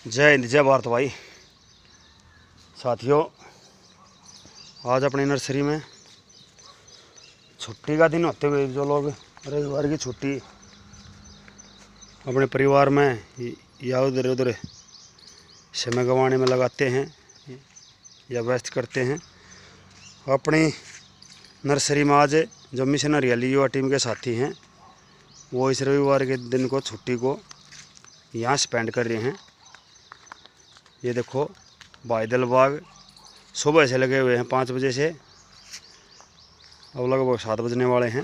जय हिंद जय भारत भाई साथियों। आज अपनी नर्सरी में छुट्टी का दिन होते हुए जो लोग रविवार की छुट्टी अपने परिवार में या उधर उधर समय गंवाने में लगाते हैं या व्यस्त करते हैं, अपनी नर्सरी में आज जो मिशनरी वाली युवा टीम के साथी हैं वो इस रविवार के दिन को छुट्टी को यहाँ स्पेंड कर रहे हैं। ये देखो बादल बाग सुबह से लगे हुए हैं 5 बजे से, अब लगभग 7 बजने वाले हैं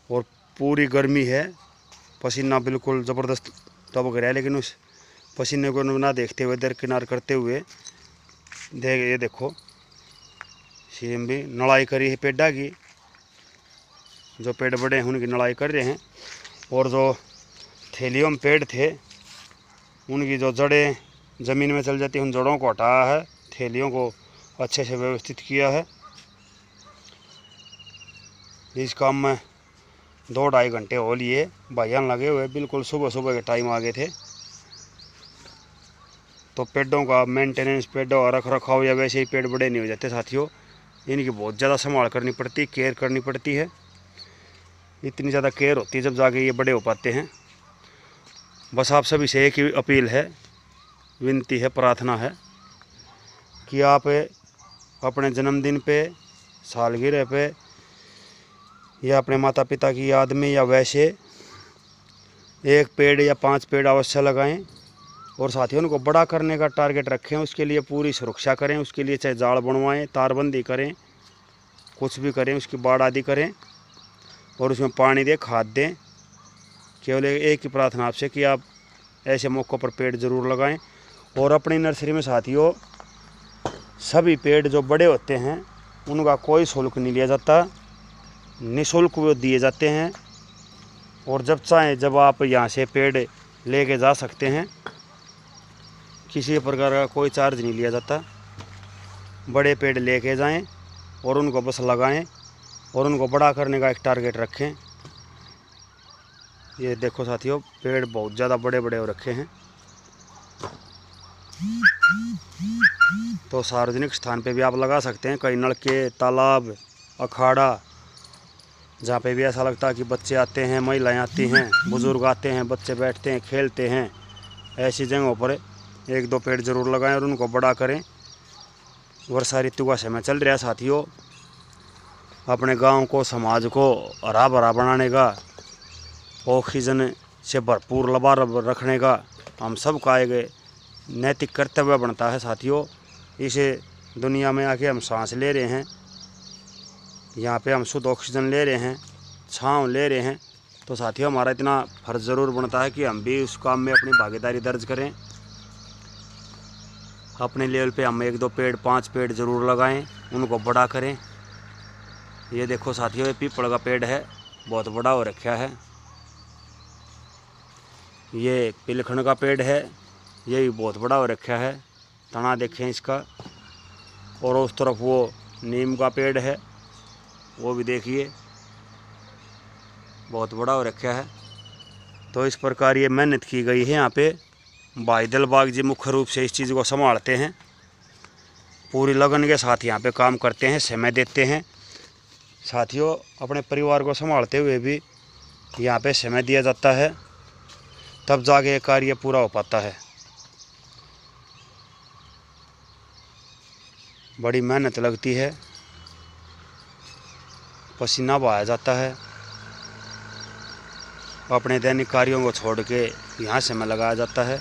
और पूरी गर्मी है। पसीना बिल्कुल ज़बरदस्त टपक रहा है, लेकिन उस पसीने को ना देखते हुए दरकिनार करते हुए ये देखो सीएम भी नड़ाई करी है पेड़ा की। जो पेड़ बड़े हैं उनकी नड़ाई कर रहे हैं और जो थैलियों में पेड़ थे उनकी जो जड़ें ज़मीन में चल जाती हैं उन जड़ों को हटाया है, थैलियों को अच्छे से व्यवस्थित किया है। इस काम में 2-2.5 घंटे हो लिए भाइयान लगे हुए, बिल्कुल सुबह सुबह के टाइम आ गए थे। तो पेड़ों का मेंटेनेंस, पेड़ों का रख रखाव या वैसे ही पेड़ बड़े नहीं हो जाते साथियों, इनकी बहुत ज़्यादा संभाल करनी पड़ती, केयर करनी पड़ती है। इतनी ज़्यादा केयर होती है जब जाके ये बड़े हो पाते हैं। बस आप सभी से एक ही अपील है, विनती है, प्रार्थना है कि आप अपने जन्मदिन पे, सालगिरह पे या अपने माता पिता की याद में या वैसे 1 पेड़ या 5 पेड़ अवश्य लगाएं और साथियों उनको बड़ा करने का टारगेट रखें। उसके लिए पूरी सुरक्षा करें, उसके लिए चाहे जाल बनवाएं, तारबंदी करें, कुछ भी करें, उसकी बाड़ आदि करें और उसमें पानी दें, खाद दें। केवल एक ही प्रार्थना आपसे कि आप ऐसे मौक़ों पर पेड़ ज़रूर लगाएं। और अपनी नर्सरी में साथियों सभी पेड़ जो बड़े होते हैं उनका कोई शुल्क नहीं लिया जाता, निःशुल्क वो दिए जाते हैं और जब चाहें जब आप यहाँ से पेड़ लेके जा सकते हैं। किसी प्रकार का कोई चार्ज नहीं लिया जाता। बड़े पेड़ लेके जाएं और उनको बस लगाएं और उनको बड़ा करने का एक टारगेट रखें। ये देखो साथियों पेड़ बहुत ज़्यादा बड़े बड़े हो रखे हैं। तो सार्वजनिक स्थान पे भी आप लगा सकते हैं, कई नलके, तालाब, अखाड़ा, जहाँ पे भी ऐसा लगता है कि बच्चे आते हैं, महिलाएं आती हैं, बुज़ुर्ग आते हैं, बच्चे बैठते हैं, खेलते हैं, ऐसी जगहों पर 1-2 पेड़ ज़रूर लगाएं और उनको बड़ा करें। वर्षा ऋतु का समय चल रहा है साथियों, अपने गांव को, समाज को हरा भरा बनाने का, ऑक्सीजन से भरपूर लबारब रखने का हम सब का एक नैतिक कर्तव्य बनता है साथियों। इस दुनिया में आके हम सांस ले रहे हैं, यहाँ पे हम शुद्ध ऑक्सीजन ले रहे हैं, छांव ले रहे हैं, तो साथियों हमारा इतना फर्ज ज़रूर बनता है कि हम भी उस काम में अपनी भागीदारी दर्ज करें। अपने लेवल पे हम 1-2 पेड़, 5 पेड़ ज़रूर लगाएं, उनको बड़ा करें। ये देखो साथियों ये पीपल का पेड़ है, बहुत बड़ा हो रखा है। ये पिलखन का पेड़ है, ये भी बहुत बड़ा हो रखा है, तना देखें इसका। और उस तरफ वो नीम का पेड़ है, वो भी देखिए बहुत बड़ा हो रखा है। तो इस प्रकार ये मेहनत की गई है। यहाँ पे बादल बाग जी मुख्य रूप से इस चीज़ को संभालते हैं, पूरी लगन के साथ यहाँ पे काम करते हैं, समय देते हैं। साथियों अपने परिवार को संभालते हुए भी यहाँ पे समय दिया जाता है, तब जाके ये कार्य पूरा हो पाता है। बड़ी मेहनत लगती है, पसीना बहाया जाता है, अपने दैनिक कार्यों को छोड़ के यहाँ समय लगाया जाता है,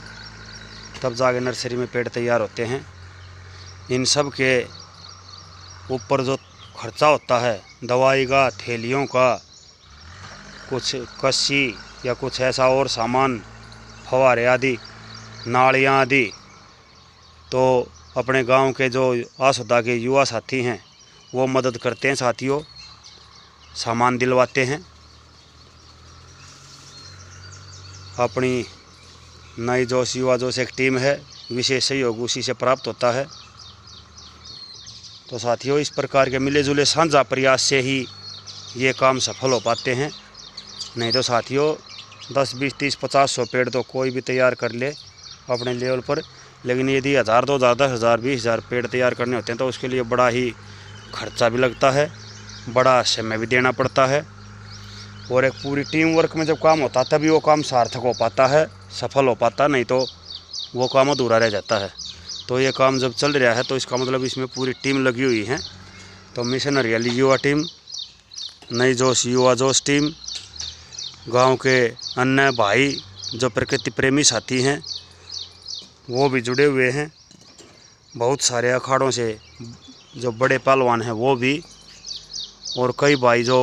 तब जाके नर्सरी में पेड़ तैयार होते हैं। इन सब के ऊपर जो खर्चा होता है, दवाई का, थैलियों का, कुछ कस्सी या कुछ ऐसा और सामान, फव्वारे आदि, नालियाँ आदि, तो अपने गांव के जो आसुदा के युवा साथी हैं वो मदद करते हैं साथियों, सामान दिलवाते हैं। अपनी नई जोश, युवा जोश एक टीम है, विशेष सहयोग उसी से प्राप्त होता है। तो साथियों इस प्रकार के मिले जुले साझा प्रयास से ही ये काम सफल हो पाते हैं। नहीं तो साथियों 10, 20, 30, 50, 100 पेड़ तो कोई भी तैयार कर ले, अपने लेवल पर। लेकिन यदि 1000, 2000, 10,000, 20,000 पेड़ तैयार करने होते हैं तो उसके लिए बड़ा ही खर्चा भी लगता है, बड़ा समय भी देना पड़ता है। और एक पूरी टीम वर्क में जब काम होता है तभी वो काम सार्थक हो पाता है, सफल हो पाता, नहीं तो वो काम अधूरा रह जाता है। तो ये काम जब चल रहा है तो इसका मतलब इसमें पूरी टीम लगी हुई है। तो मिशन हरियाली युवा टीम, नई जोश युवा जोश टीम, गांव के अन्य भाई जो प्रकृति प्रेमी साथी हैं वो भी जुड़े हुए हैं। बहुत सारे अखाड़ों से जो बड़े पहलवान हैं वो भी, और कई भाई जो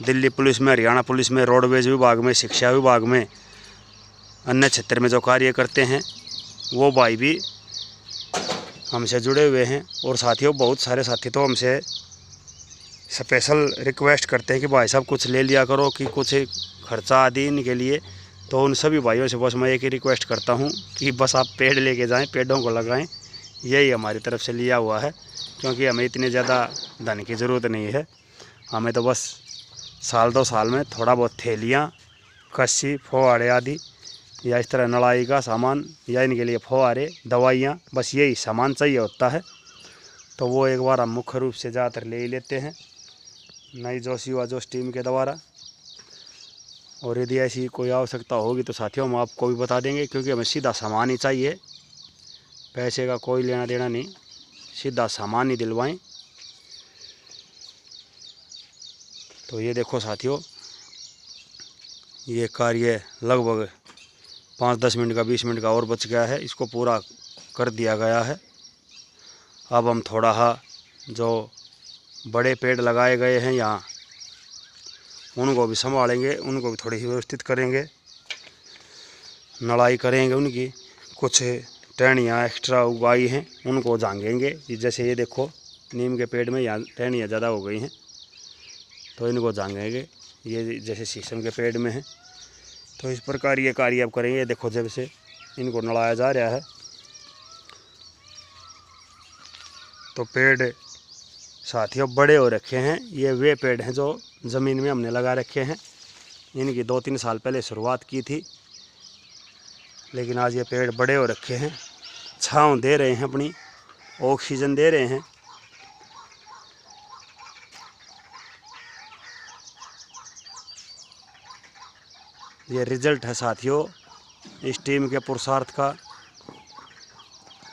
दिल्ली पुलिस में, हरियाणा पुलिस में, रोडवेज विभाग में, शिक्षा विभाग में, अन्य क्षेत्र में जो कार्य करते हैं वो भाई भी हमसे जुड़े हुए हैं। और साथियों बहुत सारे साथी तो हमसे स्पेशल रिक्वेस्ट करते हैं कि भाई साहब कुछ ले लिया करो, कि कुछ खर्चा आदि इनके लिए। तो उन सभी भाइयों से बस मैं एक ही रिक्वेस्ट करता हूं कि बस आप पेड़ लेके जाएं, पेड़ों को लगाएं, यही हमारी तरफ से लिया हुआ है। क्योंकि हमें इतने ज़्यादा धन की ज़रूरत नहीं है, हमें तो बस साल 2 साल में थोड़ा बहुत थैलियाँ, कस्सी, फुहारे आदि, या इस तरह नड़ाई का सामान, या इनके लिए फुहारे, दवाइयाँ, बस यही सामान चाहिए होता है। तो वो एक बार हम मुख्य रूप से ज़्यादातर ले ही लेते हैं नई जोश युवा जोश टीम के द्वारा। और यदि ऐसी कोई आवश्यकता होगी तो साथियों हम आपको भी बता देंगे, क्योंकि हमें सीधा सामान ही चाहिए, पैसे का कोई लेना देना नहीं, सीधा सामान ही दिलवाएं। तो ये देखो साथियों, ये कार्य लगभग 5-10 मिनट का, 20 मिनट का और बच गया है, इसको पूरा कर दिया गया है। अब हम थोड़ा जो बड़े पेड़ लगाए गए हैं यहाँ उनको भी संभालेंगे, उनको भी थोड़ी ही व्यवस्थित करेंगे, नड़ाई करेंगे उनकी। कुछ टहनियाँ एक्स्ट्रा उगाई हैं उनको झांगेंगे। जैसे ये देखो नीम के पेड़ में यहाँ टहनियाँ ज़्यादा हो गई हैं तो इनको झांगेंगे, ये जैसे शीशम के पेड़ में है। तो इस प्रकार ये कार्य अब करेंगे। देखो जब से इनको नड़ाया जा रहा है तो पेड़ साथियों बड़े हो रखे हैं। ये वे पेड़ हैं जो ज़मीन में हमने लगा रखे हैं, इनकी 2-3 साल पहले शुरुआत की थी, लेकिन आज ये पेड़ बड़े हो रखे हैं, छांव दे रहे हैं, अपनी ऑक्सीजन दे रहे हैं। ये रिजल्ट है साथियों इस टीम के पुरुषार्थ का,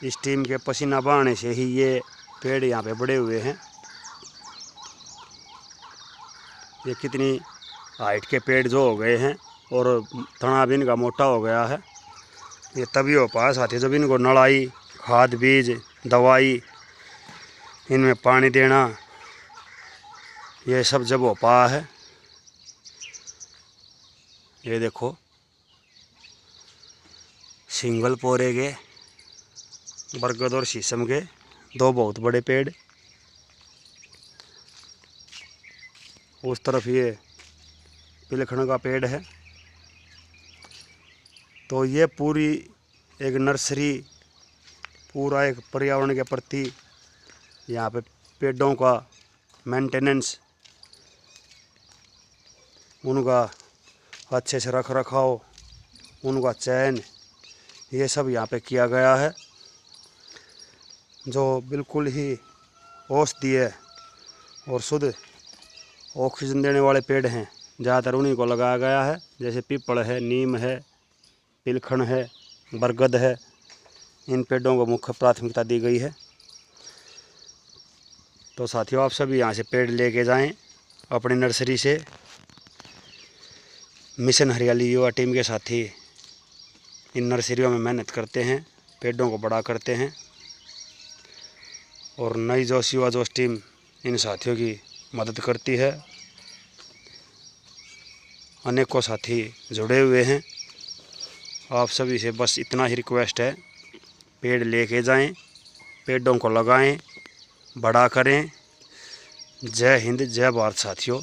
इस टीम के पसीना बहाने से ही ये पेड़ यहाँ पे बड़े हुए हैं। ये कितनी हाइट के पेड़ जो हो गए हैं और तना भी इनका मोटा हो गया है। ये तभी हो पाया साथी जब इनको नड़ाई, खाद, बीज, दवाई, इनमें पानी देना, ये सब जब हो पाया है। ये देखो सिंगल पोरे के, बरगद और शीशम के 2 बहुत बड़े पेड़, उस तरफ ये पिलखण का पेड़ है। तो ये पूरी एक नर्सरी, पूरा एक पर्यावरण के प्रति यहाँ पे पेड़ों का मेंटेनेंस, उनका अच्छे से रख रखाव, उनका चयन, ये सब यहाँ पे किया गया है। जो बिल्कुल ही औषधीय और शुद्ध ऑक्सीजन देने वाले पेड़ हैं ज़्यादातर उन्हीं को लगाया गया है। जैसे पीपल है, नीम है, पिलखण है, बरगद है, इन पेड़ों को मुख्य प्राथमिकता दी गई है। तो साथियों आप सभी यहाँ से पेड़ लेके जाएं अपनी नर्सरी से। मिशन हरियाली युवा टीम के साथी इन नर्सरियों में मेहनत करते हैं, पेड़ों को बड़ा करते हैं। और नई जोश युवा जोश टीम इन साथियों की मदद करती है। अनेकों साथी जुड़े हुए हैं। आप सभी से बस इतना ही रिक्वेस्ट है, पेड़ लेके जाएं, पेड़ों को लगाएं, बड़ा करें। जय हिंद, जय भारत साथियों।